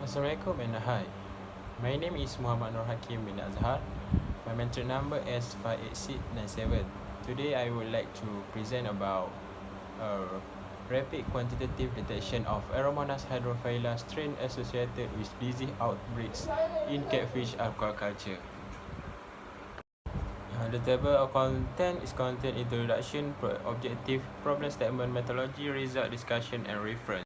Assalamualaikum and hi. My name is Muhammad Nur Hakim bin Azhar. My mentor number S58697. Today I would like to present about rapid quantitative detection of Aeromonas hydrophylla strain associated with disease outbreaks in catfish aquaculture. The table of content is content introduction, objective, problem statement, methodology, result, discussion, and reference.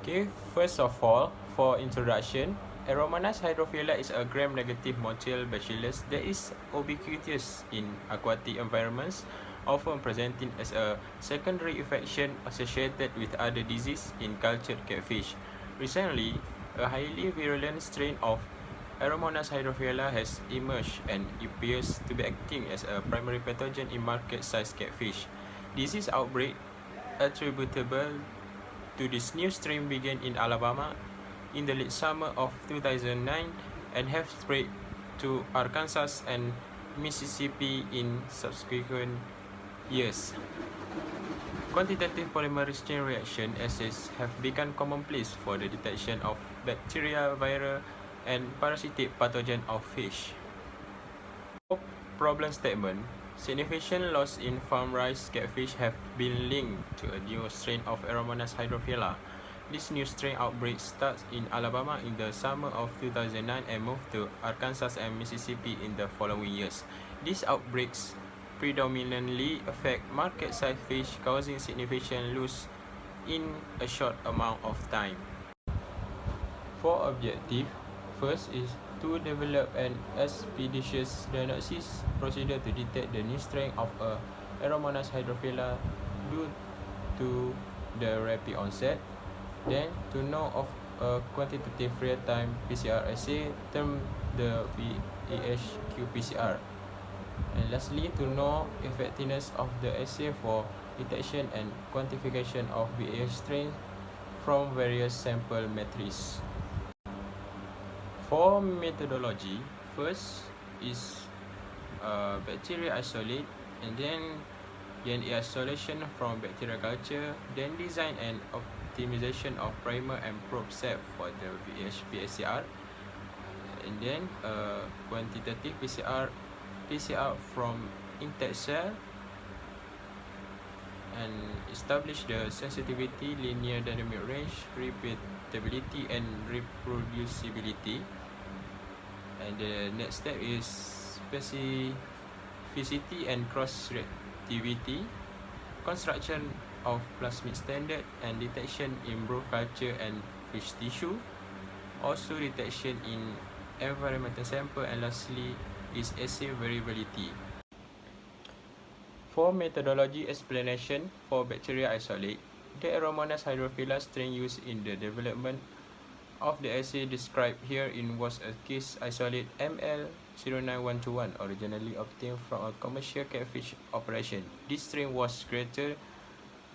Okay, first of all, for introduction, Aeromonas hydrophylla is a gram-negative motile bacillus that is ubiquitous in aquatic environments, often presenting as a secondary infection associated with other diseases in cultured catfish. Recently, a highly virulent strain of Aeromonas hydrophylla has emerged and appears to be acting as a primary pathogen in market-sized catfish. Disease outbreak attributable to this new strain began in Alabama in the late summer of 2009 and have spread to Arkansas and Mississippi in subsequent years. Quantitative polymerase chain reaction assays have become commonplace for the detection of bacteria, viral, and parasitic pathogen of fish. Problem statement: significant loss in farm-raised catfish have been linked to a new strain of Aeromonas hydrophylla. This new strain outbreak starts in Alabama in the summer of 2009 and moved to Arkansas and Mississippi in the following years. These outbreaks predominantly affect market-sized fish, causing significant loss in a short amount of time. For objective, first is to develop an expeditious diagnosis procedure to detect the new strain of Aeromonas hydrophylla due to the rapid onset. Then, to know of a quantitative real-time PCR assay termed the VAHQ-PCR. And lastly, to know effectiveness of the assay for detection and quantification of VAH strains from various sample matrices. For methodology, first is bacteria isolate, and then DNA isolation from bacteria culture, then design and optimization of primer and probe set for the VHPCR, and then quantitative PCR from intact cell, and establish the sensitivity, linear dynamic range, repeatability, and reproducibility. And the next step is specificity and cross-reactivity, construction of plasmid standard, and detection in brood culture and fish tissue, also detection in environmental sample, and lastly is assay variability. For methodology explanation for bacteria isolate, the Aeromonas hydrophylla strain used in the development of the assay described herein was a case isolate ML09121, originally obtained from a commercial catfish operation. This strain was greater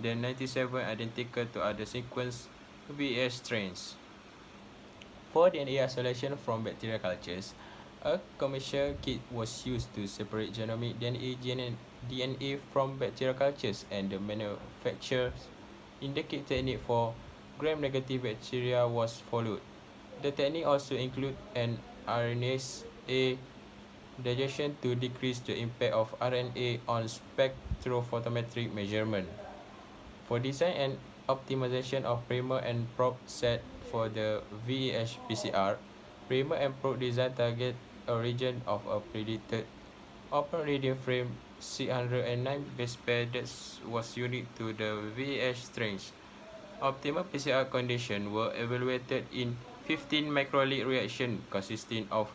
than 97 identical to other sequence VS strains. For DNA isolation from bacterial cultures, a commercial kit was used to separate genomic DNA from bacterial cultures, and the manufacturer's indicate technique for gram-negative bacteria was followed. The technique also includes an RNase A digestion to decrease the impact of RNA on spectrophotometric measurement. For design and optimization of primer and probe set for the VAH-PCR, primer and probe design target a region of a predicted open radium frame 609 base pair that was unique to the VAH strains. Optimal PCR conditions were evaluated in 15 microliter reaction consisting of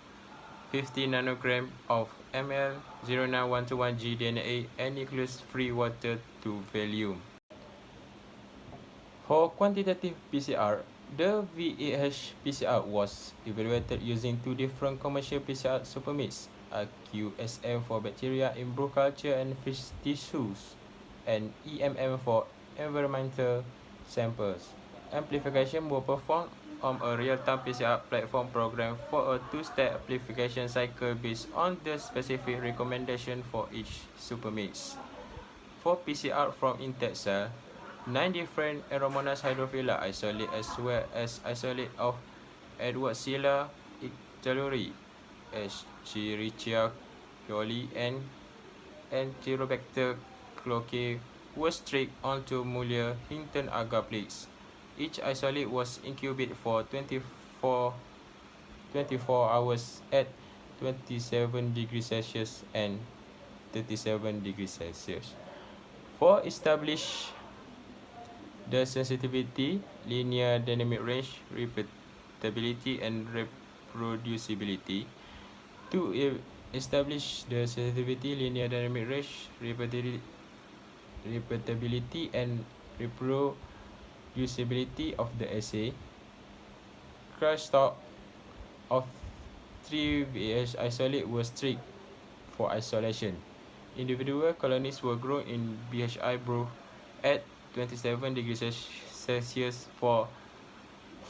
50 nanogram of ML09121G DNA and nucleus-free water to volume. For quantitative PCR, the VAH PCR was evaluated using two different commercial PCR supermix, QSM for bacteria in brood culture and fish tissues, and EMM for environmental samples. Amplification were performed on a real-time PCR platform program for a two-step amplification cycle based on the specific recommendation for each supermix. For PCR from intact cell, 9 different Aeromonas hydrophylla isolate as well as isolate of Edwardsella ictaluri, Escherichia coli, and Enterobacter cloacae were stripped onto Muller Hinton agar plates. Each isolate was incubated for 24 hours at 27 degrees Celsius and 37 degrees Celsius. For establish the sensitivity, linear dynamic range, repeatability, and reproducibility. To establish the sensitivity, linear dynamic range, repeatability, and reproducibility of the assay, crush stock of 3 VH isolate was stripped for isolation. Individual colonies were grown in BHI brew at 27 degrees Celsius for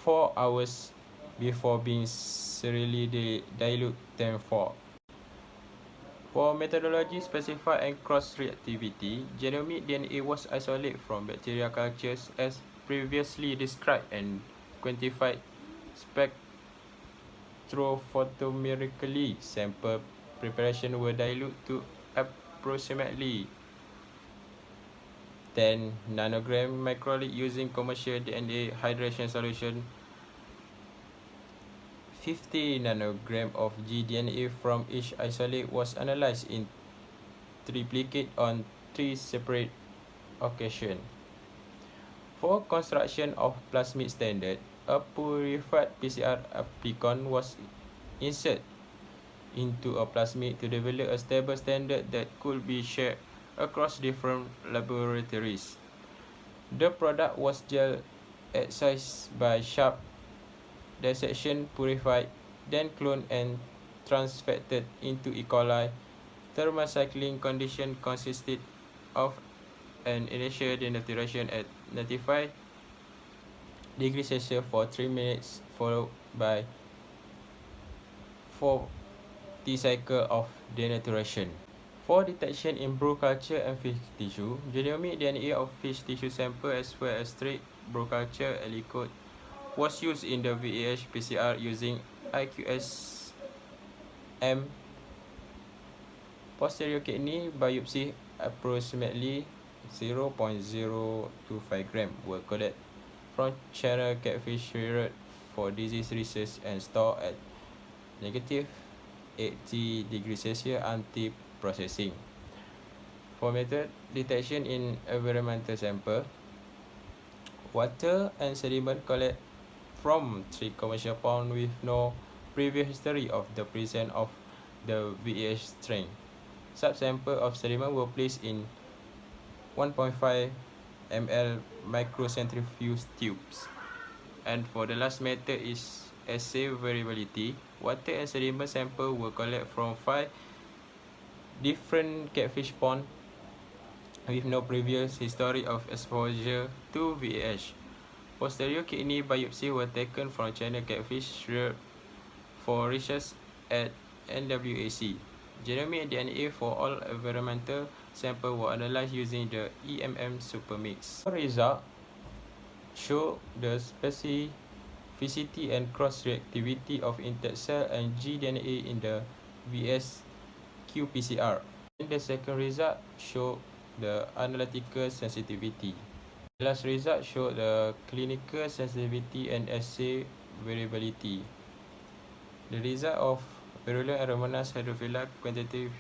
4 hours before being serially dilute tenfold. For methodology specified and cross-reactivity, genomic DNA was isolated from bacteria cultures as previously described and quantified spectrophotometrically. Sample preparation were diluted to approximately 10 nanogram microliter using commercial DNA hydration solution. 50 nanogram of gDNA from each isolate was analyzed in triplicate on 3 separate occasions. For construction of plasmid standard, a purified PCR applicon was inserted into a plasmid to develop a stable standard that could be shared across different laboratories. The product was gel excised by sharp dissection, purified, then cloned and transfected into E. coli. Thermal cycling condition consisted of an initial denaturation at 95 degrees Celsius for 3 minutes, followed by 40 cycles of denaturation. For detection in brew culture and fish tissue, genomic DNA of fish tissue sample as well as straight brew culture aliquot was used in the VAH PCR using IQSM. Posterior kidney biopsy approximately 0.025 gram were collected from channel catfish reared for disease research and stored at negative 80 degrees Celsius until processing. For method detection in environmental sample, water and sediment collected from 3 commercial ponds with no previous history of the presence of the VAH strain. Subsample of sediment were placed in 1.5 ml microcentrifuge tubes. And for the last method is assay variability. Water and sediment sample were collected from 5 different catfish ponds with no previous history of exposure to VAH. Posterior kidney biopsy were taken from channel catfish reared for research at NWAC. Genomic DNA for all environmental samples were analyzed using the EMM supermix. The result show the specificity and cross-reactivity of intact cell and gDNA in the VS qPCR. And the second result show the analytical sensitivity. The last result showed the clinical sensitivity and assay variability. The result of virulent Aeromonas hydrophila quantitative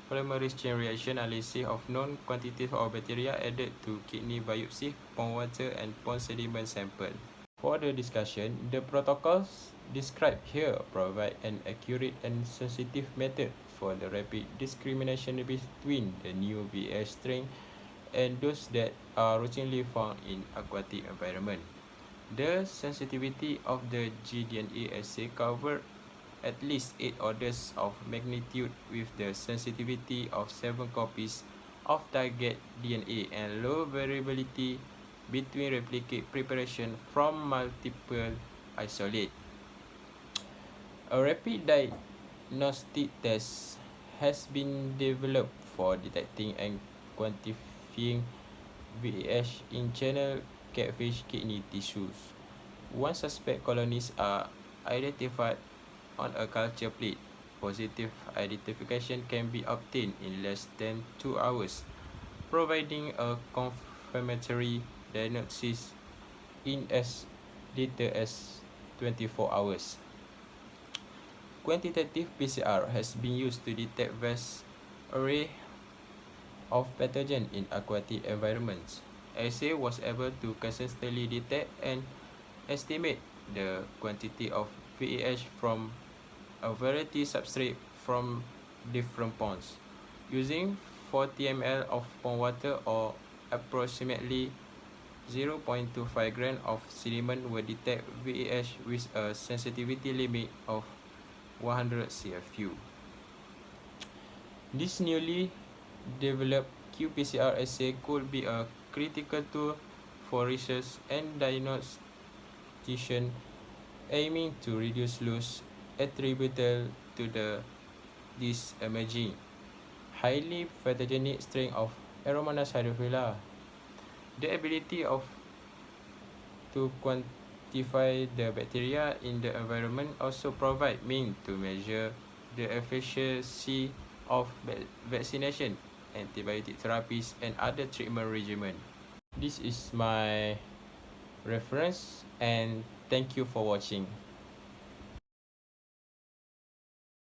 polymerase chain reaction analysis of known quantities of bacteria added to kidney biopsy, pond water, and pond sediment sample. For the discussion, the protocols described here provide an accurate and sensitive method for the rapid discrimination between the new VAH strain and those that are routinely found in aquatic environment. The sensitivity of the gDNA assay covered at least 8 orders of magnitude with the sensitivity of 7 copies of target DNA and low variability between replicate preparation from multiple isolates. A rapid diagnostic test has been developed for detecting and quantifying VAH in channel catfish kidney tissues. Once suspect colonies are identified on a culture plate. Positive identification can be obtained in less than 2 hours, providing a confirmatory diagnosis in as little as 24 hours. Quantitative PCR has been used to detect vast array of pathogens in aquatic environments. assay was able to consistently detect and estimate the quantity of VAH from a variety substrate from different ponds. Using 40 ml of pond water or approximately 0.25 gram of sediment will detect VAH with a sensitivity limit of 100 CFU. This newly developed qPCR assay could be a critical tool for research and diagnostician aiming to reduce loss attributable to this emerging highly pathogenic strain of Aeromonas hydrophila. The ability to quantify the bacteria in the environment also provide means to measure the efficacy of vaccination, antibiotic therapies, and other treatment regimen. This is my reference, and thank you for watching.